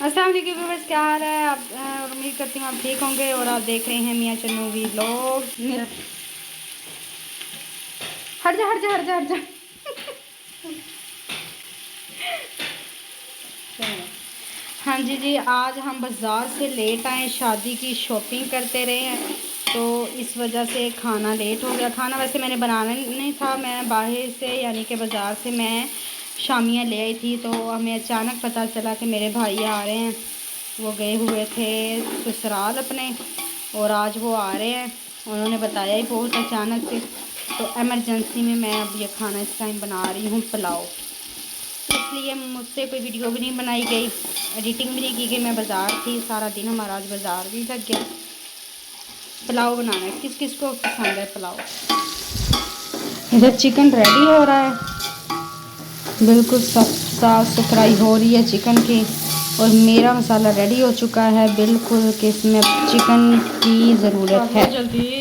अस्सलाम वालेकुम व्यूअर्स, क्या हाल है आप? उम्मीद करती हूँ आप ठीक होंगे और आप देख रहे हैं मियाँ चन्नू व्लॉग। हट जा हट जा हट जा हट जा। हाँ जी, आज हम बाज़ार से लेट आए, शादी की शॉपिंग करते रहे हैं तो इस वजह से खाना लेट हो गया। खाना वैसे मैंने बनाना नहीं था, मैं बाहर से यानी कि बाज़ार से मैं शामियाँ ले आई थी। तो हमें अचानक पता चला कि मेरे भाई आ रहे हैं। वो गए हुए थे ससुराल अपने और आज वो आ रहे हैं। उन्होंने बताया ही बहुत अचानक से, तो एमरजेंसी में मैं अब ये खाना इस टाइम बना रही हूँ, पुलाव। इसलिए मुझसे कोई वीडियो भी नहीं बनाई गई, एडिटिंग भी नहीं की गई। मैं बाज़ार थी, सारा दिन हमारा आज बाज़ार भी लग गया। पुलाव बनाना है, किस किस को पसंद है पुलाव। इधर चिकन रेडी हो रहा है, बिल्कुल साफ सुथराई हो रही है चिकन की। और मेरा मसाला रेडी हो चुका है बिल्कुल, कि इसमें चिकन की ज़रूरत है। जल्दी